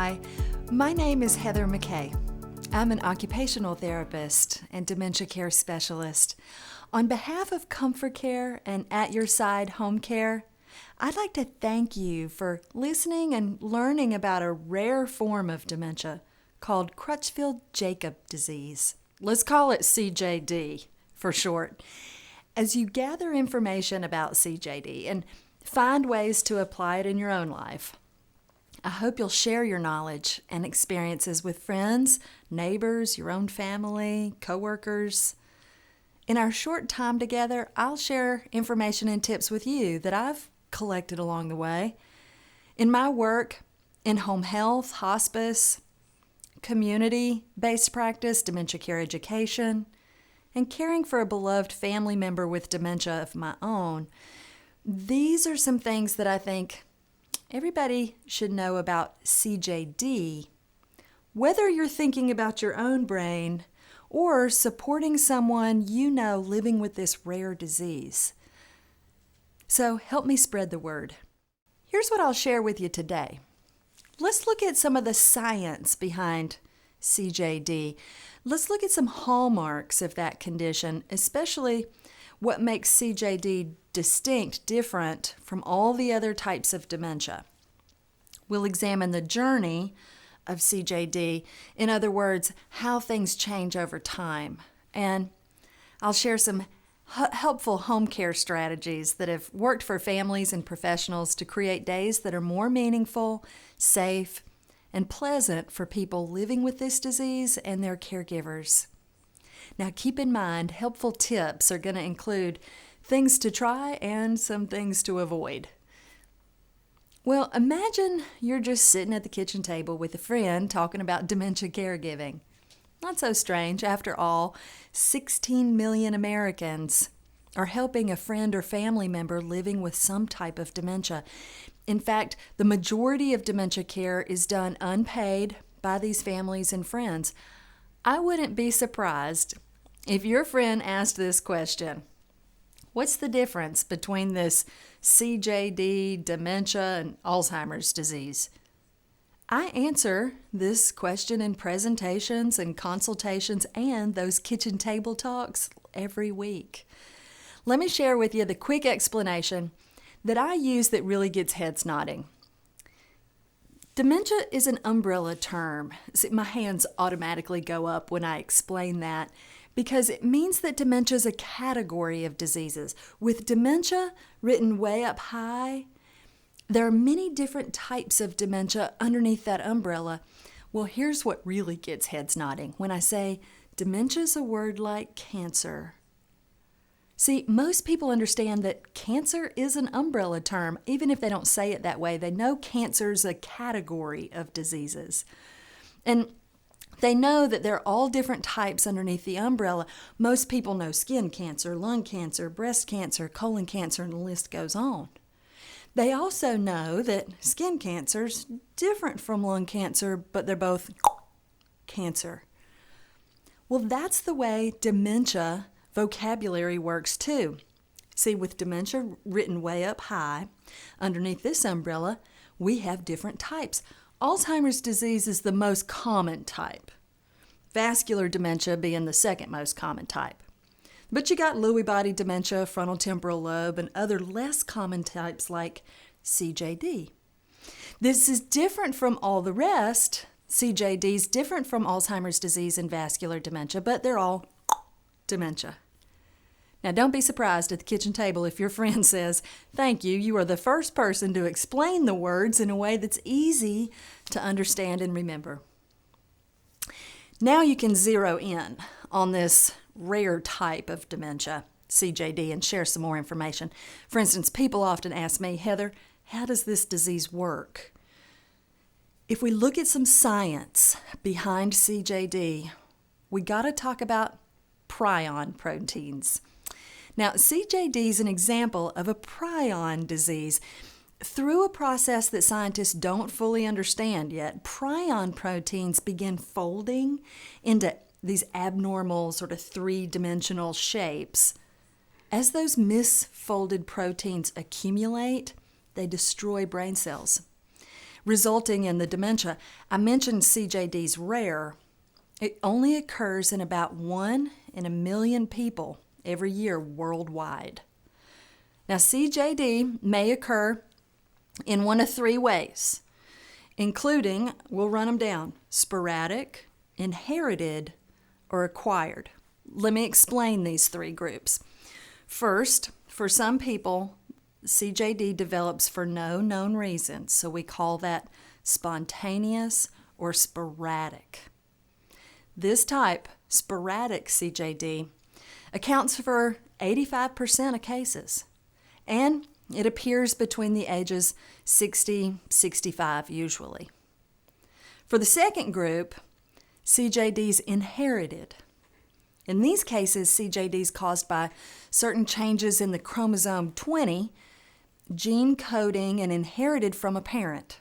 Hi, my name is Heather McKay. I'm an occupational therapist and dementia care specialist. On behalf of ComForCare and At Your Side Home Care, I'd like to thank you for listening and learning about a rare form of dementia called Creutzfeldt Jakob disease. Let's call it CJD for short. As you gather information about CJD and find ways to apply it in your own life, I hope you'll share your knowledge and experiences with friends, neighbors, your own family, coworkers. In our short time together, I'll share information and tips with you that I've collected along the way. In my work in home health, hospice, community-based practice, dementia care education, and caring for a beloved family member with dementia of my own, these are some things that I think everybody should know about CJD, whether you're thinking about your own brain or supporting someone you know living with this rare disease. So help me spread the word. Here's what I'll share with you today. Let's look at some of the science behind CJD. Let's look at some hallmarks of that condition, especially what makes CJD distinct, different from all the other types of dementia. We'll examine the journey of CJD, in other words, how things change over time. And I'll share some helpful home care strategies that have worked for families and professionals to create days that are more meaningful, safe, and pleasant for people living with this disease and their caregivers. Now keep in mind, helpful tips are going to include things to try and some things to avoid. Well, imagine you're just sitting at the kitchen table with a friend talking about dementia caregiving. Not so strange. After all, 16 million Americans are helping a friend or family member living with some type of dementia. In fact, the majority of dementia care is done unpaid by these families and friends. I wouldn't be surprised if your friend asked this question: what's the difference between this CJD, dementia, and Alzheimer's disease? I answer this question in presentations and consultations and those kitchen table talks every week. Let me share with you the quick explanation that I use that really gets heads nodding. Dementia is an umbrella term. See, my hands automatically go up when I explain that, because it means that dementia is a category of diseases. With dementia written way up high, there are many different types of dementia underneath that umbrella. Well, here's what really gets heads nodding when I say dementia is a word like cancer. See, most people understand that cancer is an umbrella term. Even if they don't say it that way, they know cancer is a category of diseases. And they know that there are all different types underneath the umbrella. Most people know skin cancer, lung cancer, breast cancer, colon cancer, and the list goes on. They also know that skin cancer is different from lung cancer, but they're both cancer. Well, that's the way dementia vocabulary works too. See, with dementia written way up high, underneath this umbrella, we have different types. Alzheimer's disease is the most common type, vascular dementia being the second most common type. But you got Lewy body dementia, frontal temporal lobe, and other less common types like CJD. This is different from all the rest. CJD is different from Alzheimer's disease and vascular dementia, but they're all dementia. Now, don't be surprised at the kitchen table if your friend says, "Thank you, you are the first person to explain the words in a way that's easy to understand and remember." Now you can zero in on this rare type of dementia, CJD, and share some more information. For instance, people often ask me, "Heather, how does this disease work?" If we look at some science behind CJD, we got to talk about prion proteins. Now, CJD is an example of a prion disease. Through a process that scientists don't fully understand yet, prion proteins begin folding into these abnormal sort of three-dimensional shapes. As those misfolded proteins accumulate, they destroy brain cells. resulting in the dementia. I mentioned CJD's rare. It only occurs in about 1 in a million people every year worldwide. Now, CJD may occur in one of 3 ways, including, we'll run them down, sporadic, inherited, or acquired. Let me explain these 3 groups. First, for some people, CJD develops for no known reason, so we call that spontaneous or sporadic. This type, sporadic CJD, accounts for 85% of cases, and it appears between the ages 60-65 usually. For the second group, CJD's inherited. In these cases, CJD is caused by certain changes in the chromosome 20, gene coding and inherited from a parent.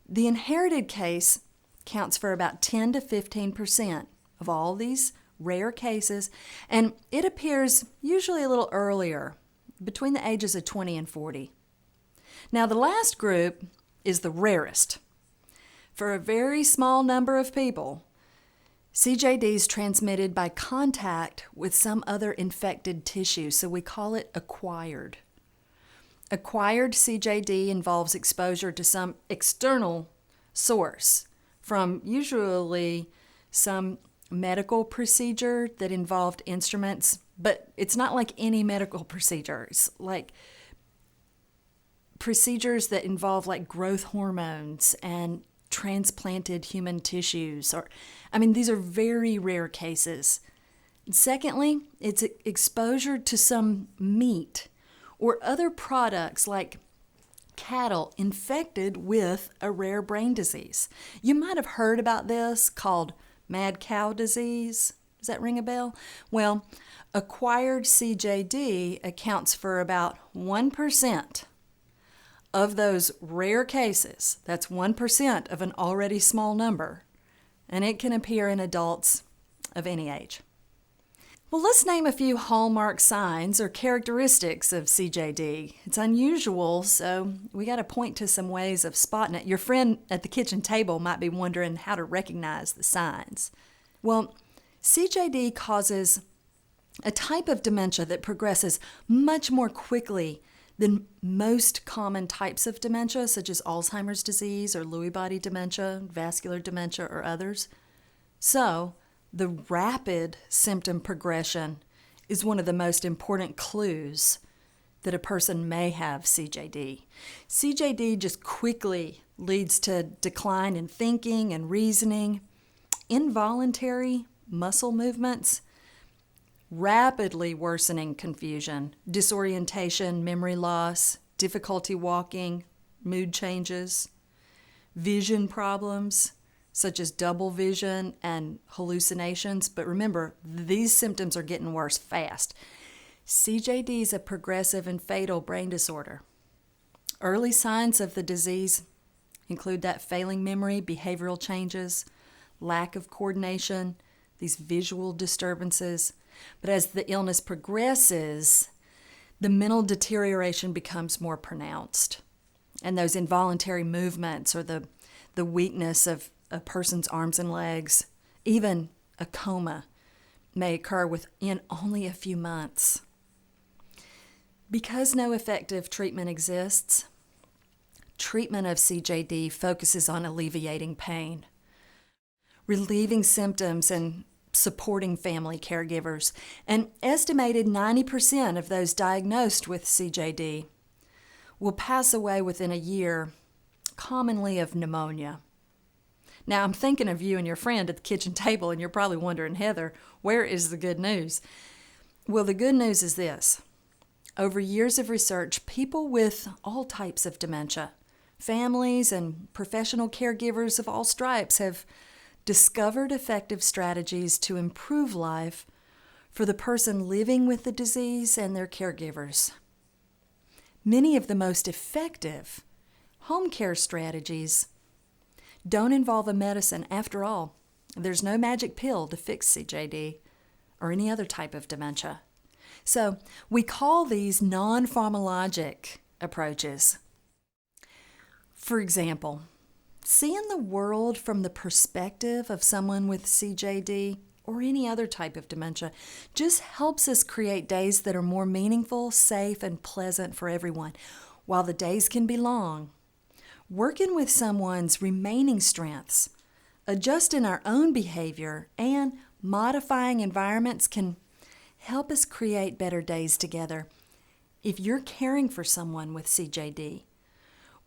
The inherited case counts for about 10 to 15% of all these rare cases, and it appears usually a little earlier, between the ages of 20 and 40. Now, the last group is the rarest. For a very small number of people, CJD is transmitted by contact with some other infected tissue, so we call it acquired. Acquired CJD involves exposure to some external source from usually some medical procedure that involved instruments, but it's not like any medical procedure. It's like procedures that involve like growth hormones and transplanted human tissues. These are very rare cases. Secondly, it's exposure to some meat or other products like cattle infected with a rare brain disease. You might have heard about this called mad cow disease. Does that ring a bell? Well, acquired CJD accounts for about 1% of those rare cases. That's 1% of an already small number, and it can appear in adults of any age. Well, let's name a few hallmark signs or characteristics of CJD. It's unusual, so we got to point to some ways of spotting it. Your friend at the kitchen table might be wondering how to recognize the signs. Well, CJD causes a type of dementia that progresses much more quickly than most common types of dementia, such as Alzheimer's disease or Lewy body dementia, vascular dementia, or others. So, the rapid symptom progression is one of the most important clues that a person may have CJD. CJD just quickly leads to decline in thinking and reasoning, involuntary muscle movements, rapidly worsening confusion, disorientation, memory loss, difficulty walking, mood changes, vision problems, such as double vision and hallucinations. But remember, these symptoms are getting worse fast. CJD is a progressive and fatal brain disorder. Early signs of the disease include that failing memory, behavioral changes, lack of coordination, these visual disturbances. But as the illness progresses, the mental deterioration becomes more pronounced. And those involuntary movements or the weakness of a person's arms and legs, even a coma, may occur within only a few months. Because no effective treatment exists, treatment of CJD focuses on alleviating pain, relieving symptoms, and supporting family caregivers. An estimated 90% of those diagnosed with CJD will pass away within a year, commonly of pneumonia. Now, I'm thinking of you and your friend at the kitchen table, and you're probably wondering, Heather, where is the good news? Well, the good news is this. Over years of research, people with all types of dementia, families and professional caregivers of all stripes have discovered effective strategies to improve life for the person living with the disease and their caregivers. Many of the most effective home care strategies don't involve a medicine. After all, there's no magic pill to fix CJD or any other type of dementia. So we call these non-pharmalogic approaches. For example, seeing the world from the perspective of someone with CJD or any other type of dementia just helps us create days that are more meaningful, safe, and pleasant for everyone. While the days can be long, working with someone's remaining strengths, adjusting our own behavior, and modifying environments can help us create better days together. If you're caring for someone with CJD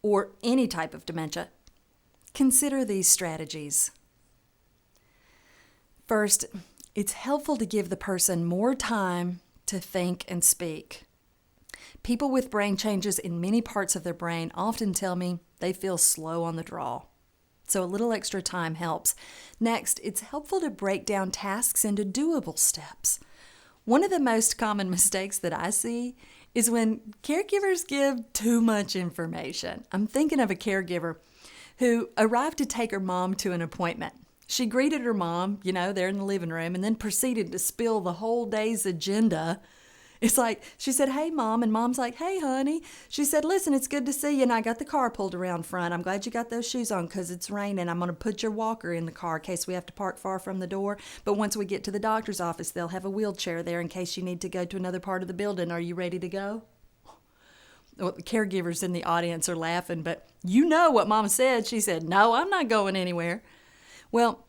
or any type of dementia, consider these strategies. First, it's helpful to give the person more time to think and speak. People with brain changes in many parts of their brain often tell me they feel slow on the draw. So a little extra time helps. Next, it's helpful to break down tasks into doable steps. One of the most common mistakes that I see is when caregivers give too much information. I'm thinking of a caregiver who arrived to take her mom to an appointment. She greeted her mom, there in the living room, and then proceeded to spill the whole day's agenda. It's like, she said, "Hey, Mom," and Mom's like, "Hey, honey." She said, "Listen, it's good to see you, and I got the car pulled around front. I'm glad you got those shoes on because it's raining. I'm going to put your walker in the car in case we have to park far from the door. But once we get to the doctor's office, they'll have a wheelchair there in case you need to go to another part of the building. Are you ready to go?" Well, the caregivers in the audience are laughing, but you know what Mom said. She said, "No, I'm not going anywhere." Well,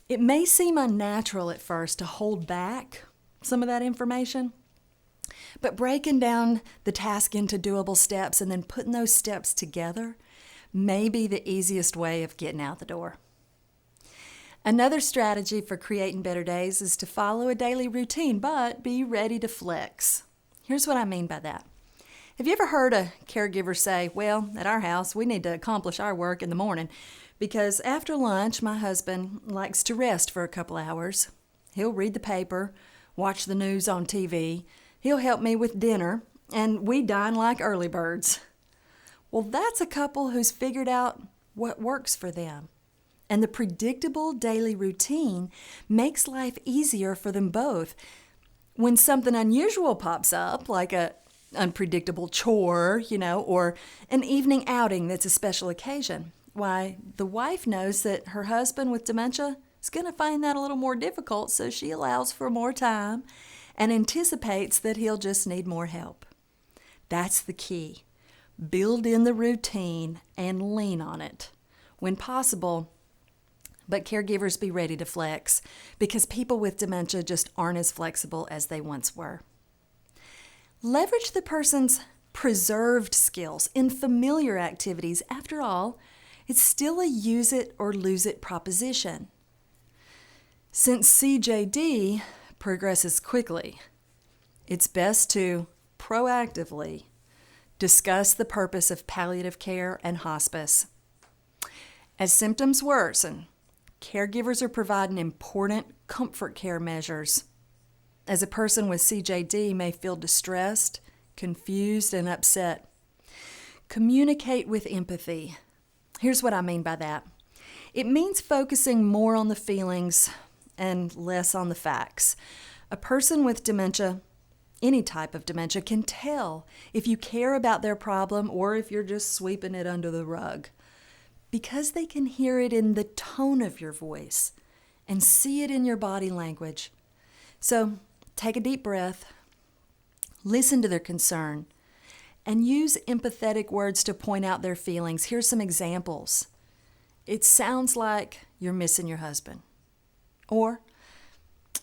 it may seem unnatural at first to hold back some of that information, but breaking down the task into doable steps and then putting those steps together may be the easiest way of getting out the door. Another strategy for creating better days is to follow a daily routine, but be ready to flex. Here's what I mean by that. Have you ever heard a caregiver say, "Well, at our house, we need to accomplish our work in the morning because after lunch, my husband likes to rest for a couple hours. He'll read the paper, watch the news on TV, he'll help me with dinner, and we dine like early birds." Well, that's a couple who's figured out what works for them. And the predictable daily routine makes life easier for them both. When something unusual pops up, like a unpredictable chore, or an evening outing that's a special occasion, why, the wife knows that her husband with dementia is going to find that a little more difficult, so she allows for more time and anticipates that he'll just need more help. That's the key. Build in the routine and lean on it when possible, but caregivers be ready to flex because people with dementia just aren't as flexible as they once were. Leverage the person's preserved skills in familiar activities. After all, it's still a use it or lose it proposition. Since CJD progresses quickly, it's best to proactively discuss the purpose of palliative care and hospice. As symptoms worsen, caregivers are providing important comfort care measures. As a person with CJD may feel distressed, confused, and upset, communicate with empathy. Here's what I mean by that. It means focusing more on the feelings and less on the facts. A person with dementia, any type of dementia, can tell if you care about their problem or if you're just sweeping it under the rug, because they can hear it in the tone of your voice and see it in your body language. So take a deep breath, listen to their concern, and use empathetic words to point out their feelings. Here's some examples. It sounds like you're missing your husband. Or,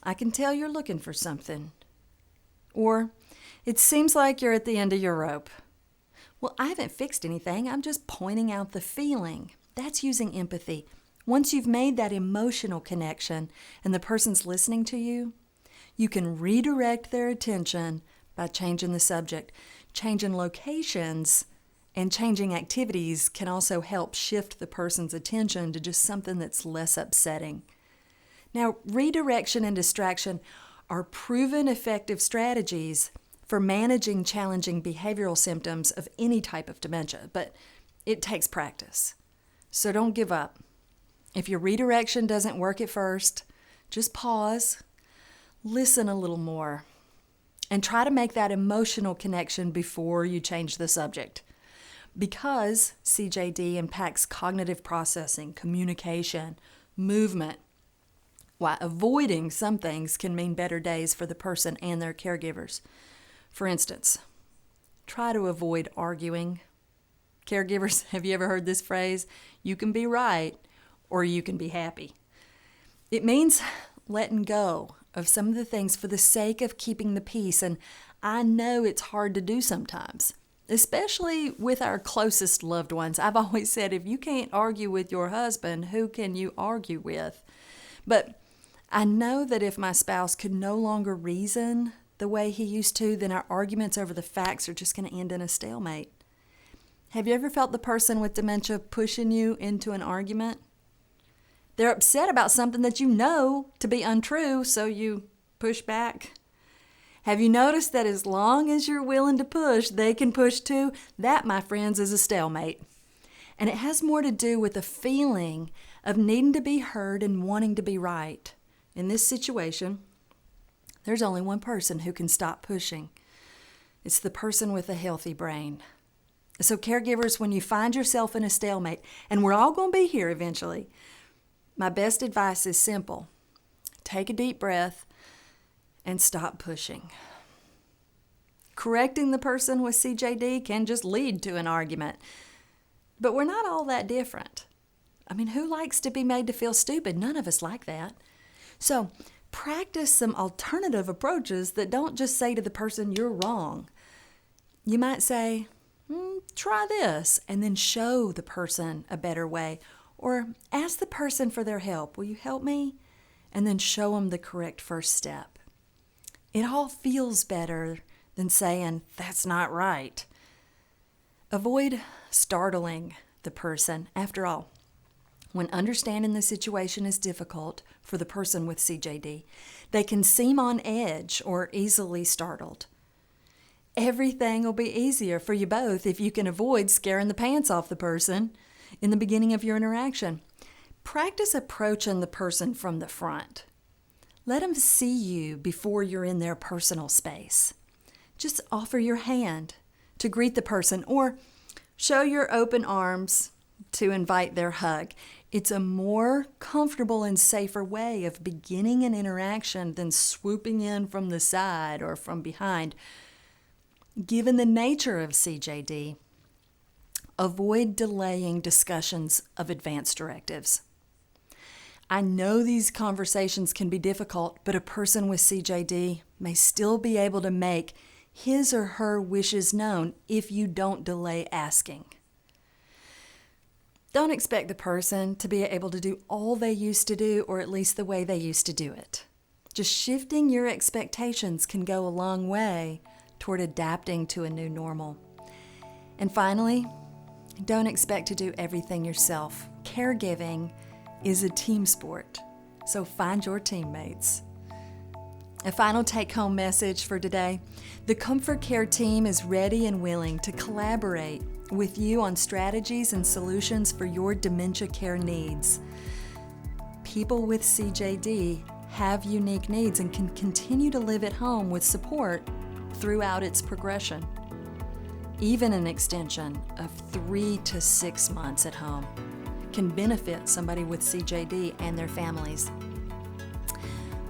"I can tell you're looking for something." Or, "It seems like you're at the end of your rope." "Well, I haven't fixed anything. I'm just pointing out the feeling." That's using empathy. Once you've made that emotional connection and the person's listening to you, you can redirect their attention by changing the subject. Changing locations and changing activities can also help shift the person's attention to just something that's less upsetting. Now, redirection and distraction are proven effective strategies for managing challenging behavioral symptoms of any type of dementia, but it takes practice. So don't give up. If your redirection doesn't work at first, just pause, listen a little more, and try to make that emotional connection before you change the subject. Because CJD impacts cognitive processing, communication, movement, why avoiding some things can mean better days for the person and their caregivers. For instance, try to avoid arguing. Caregivers, have you ever heard this phrase? You can be right or you can be happy. It means letting go of some of the things for the sake of keeping the peace, and I know it's hard to do sometimes, especially with our closest loved ones. I've always said, if you can't argue with your husband, who can you argue with? But I know that if my spouse could no longer reason the way he used to, then our arguments over the facts are just going to end in a stalemate. Have you ever felt the person with dementia pushing you into an argument? They're upset about something that you know to be untrue, so you push back. Have you noticed that as long as you're willing to push, they can push too? That, my friends, is a stalemate. And it has more to do with the feeling of needing to be heard and wanting to be right. In this situation, there's only one person who can stop pushing. It's the person with a healthy brain. So caregivers, when you find yourself in a stalemate, and we're all going to be here eventually, my best advice is simple. Take a deep breath and stop pushing. Correcting the person with CJD can just lead to an argument. But we're not all that different. I mean, who likes to be made to feel stupid? None of us like that. So practice some alternative approaches that don't just say to the person, you're wrong. You might say, try this, and then show the person a better way. Or ask the person for their help. Will you help me? And then show them the correct first step. It all feels better than saying, that's not right. Avoid startling the person. After all, when understanding the situation is difficult for the person with CJD, they can seem on edge or easily startled. Everything will be easier for you both if you can avoid scaring the pants off the person in the beginning of your interaction. Practice approaching the person from the front. Let them see you before you're in their personal space. Just offer your hand to greet the person or show your open arms to invite their hug. It's a more comfortable and safer way of beginning an interaction than swooping in from the side or from behind. Given the nature of CJD, avoid delaying discussions of advance directives. I know these conversations can be difficult, but a person with CJD may still be able to make his or her wishes known if you don't delay asking. Don't expect the person to be able to do all they used to do, or at least the way they used to do it. Just shifting your expectations can go a long way toward adapting to a new normal. And finally, don't expect to do everything yourself. Caregiving is a team sport, so find your teammates. A final take-home message for today. The ComForCare team is ready and willing to collaborate with you on strategies and solutions for your dementia care needs. People with CJD have unique needs and can continue to live at home with support throughout its progression. Even an extension of 3 to 6 months at home can benefit somebody with CJD and their families.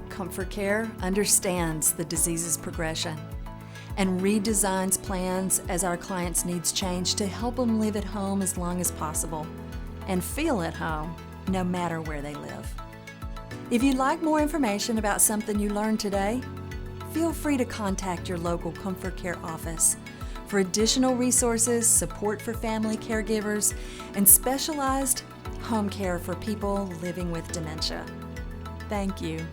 ComForCare understands the disease's progression and redesigns plans as our clients' needs change to help them live at home as long as possible and feel at home no matter where they live. If you'd like more information about something you learned today, feel free to contact your local ComForCare office for additional resources, support for family caregivers, and specialized home care for people living with dementia. Thank you.